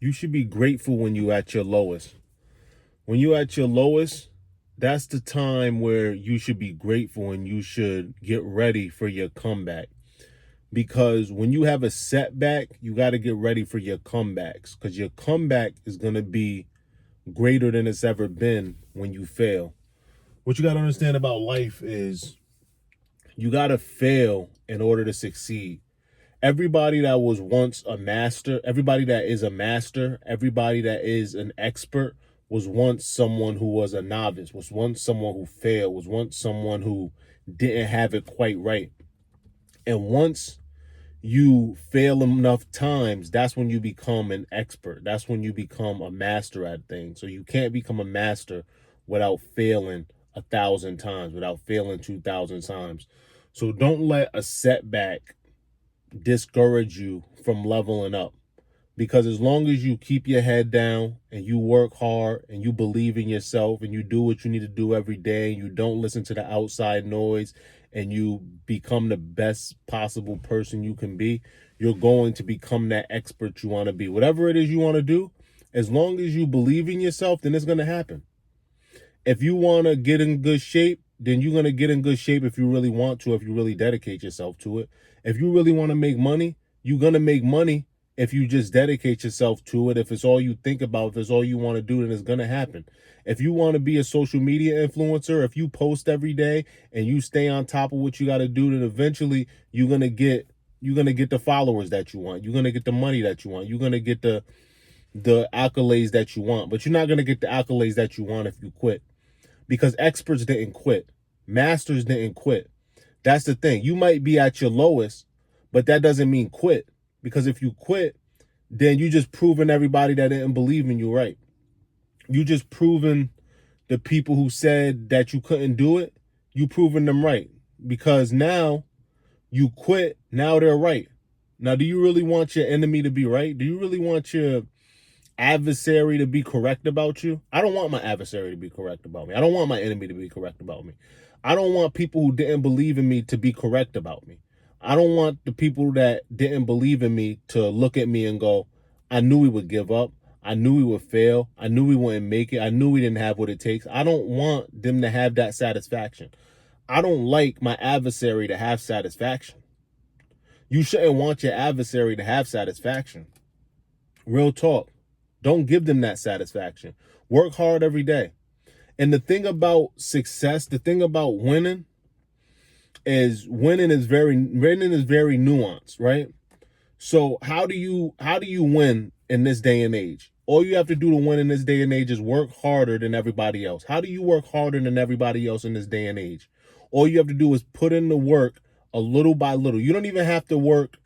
You should be grateful when you at your lowest. When you at your lowest, that's the time where you should be grateful and you should get ready for your comeback. Because when you have a setback, you got to get ready for your comebacks, because your comeback is going to be greater than it's ever been when you fail. What you got to understand about life is you got to fail in order to succeed. Everybody that was once a master, everybody that is a master, everybody that is an expert was once someone who was a novice, was once someone who failed, was once someone who didn't have it quite right. And once you fail enough times, that's when you become an expert. That's when you become a master at things. So you can't become a master without failing 1,000 times, without failing 2,000 times. So don't let a setback discourage you from leveling up, because as long as you keep your head down and you work hard and you believe in yourself and you do what you need to do every day, and you don't listen to the outside noise, and you become the best possible person you can be, you're going to become that expert you want to be. Whatever it is you want to do, as long as you believe in yourself, then it's going to happen. If you want to get in good shape, then you're going to get in good shape if you really want to, if you really dedicate yourself to it. If you really want to make money, you're going to make money if you just dedicate yourself to it. If it's all you think about, if it's all you want to do, then it's going to happen. If you want to be a social media influencer, if you post every day and you stay on top of what you got to do, then eventually you're going to get the followers that you want. You're going to get the money that you want. You're going to get the accolades that you want. But you're not going to get the accolades that you want if you quit. Because experts didn't quit. Masters didn't quit. That's the thing. You might be at your lowest, but that doesn't mean quit. Because if you quit, then you just proving everybody that didn't believe in you right. You just proving the people who said that you couldn't do it, you proving them right. Because now you quit, now they're right. Now, do you really want your enemy to be right? Do you really want your adversary to be correct about you? I don't want my adversary to be correct about me. I don't want my enemy to be correct about me. I don't want people who didn't believe in me to be correct about me. I don't want the people that didn't believe in me to look at me and go, I knew he would give up. I knew he would fail. I knew he wouldn't make it. I knew he didn't have what it takes. I don't want them to have that satisfaction. I don't like my adversary to have satisfaction. You shouldn't want your adversary to have satisfaction. Real talk. Don't give them that satisfaction. Work hard every day. And the thing about success, the thing about winning is winning is very nuanced, right? So how do you win in this day and age? All you have to do to win in this day and age is work harder than everybody else. How do you work harder than everybody else in this day and age? All you have to do is put in the work a little by little. You don't even have to work,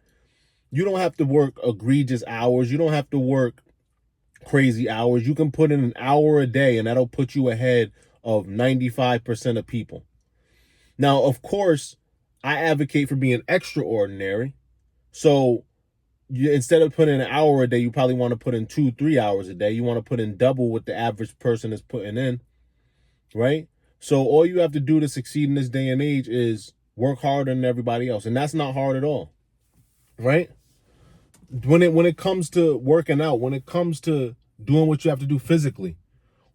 egregious hours. You don't have to work crazy hours. You can put in an hour a day and that'll put you ahead of 95% of people. Now, of course, I advocate for being extraordinary. So instead of putting in an hour a day, you probably want to put in 2-3 hours a day. You want to put in double what the average person is putting in, right? So all you have to do to succeed in this day and age is work harder than everybody else. And that's not hard at all, right? When it comes to working out, when it comes to doing what you have to do physically,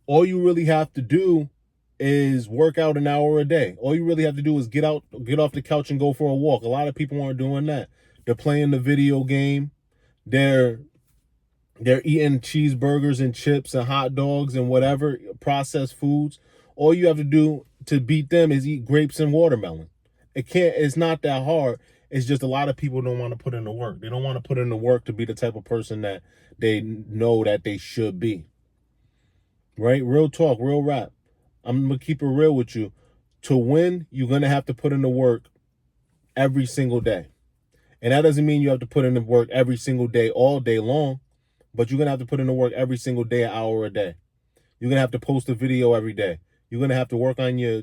all you really have to do is work out an hour a day. All you really have to do is get off the couch and go for a walk. A lot of people aren't doing that. They're playing the video game. They're eating cheeseburgers and chips and hot dogs and whatever processed foods. All you have to do to beat them is eat grapes and watermelon. It's not that hard. It's just a lot of people don't want to put in the work. They don't want to put in the work to be the type of person that they know that they should be. Right? Real talk, real rap. I'm going to keep it real with you. To win, you're going to have to put in the work every single day. And that doesn't mean you have to put in the work every single day, all day long, but you're going to have to put in the work every single day, an hour a day. You're going to have to post a video every day. You're going to have to work on your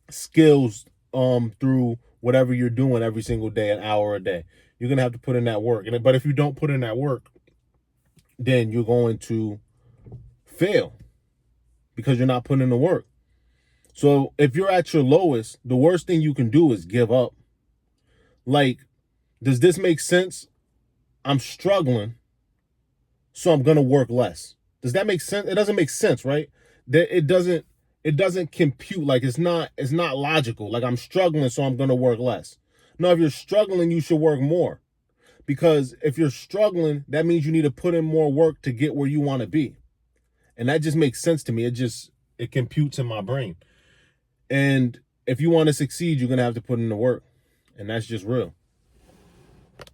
skills through whatever you're doing every single day, an hour a day. You're going to have to put in that work. But if you don't put in that work, then you're going to fail because you're not putting in the work. So if you're at your lowest, the worst thing you can do is give up. Like, does this make sense? I'm struggling. so I'm gonna work less. Does that make sense? It doesn't make sense, right? That it doesn't compute. Like it's not logical. Like I'm struggling, so I'm gonna work less. No, if you're struggling, you should work more. Because if you're struggling, that means you need to put in more work to get where you want to be. And that just makes sense to me. It computes in my brain. And if you want to succeed, you're gonna have to put in the work. And that's just real.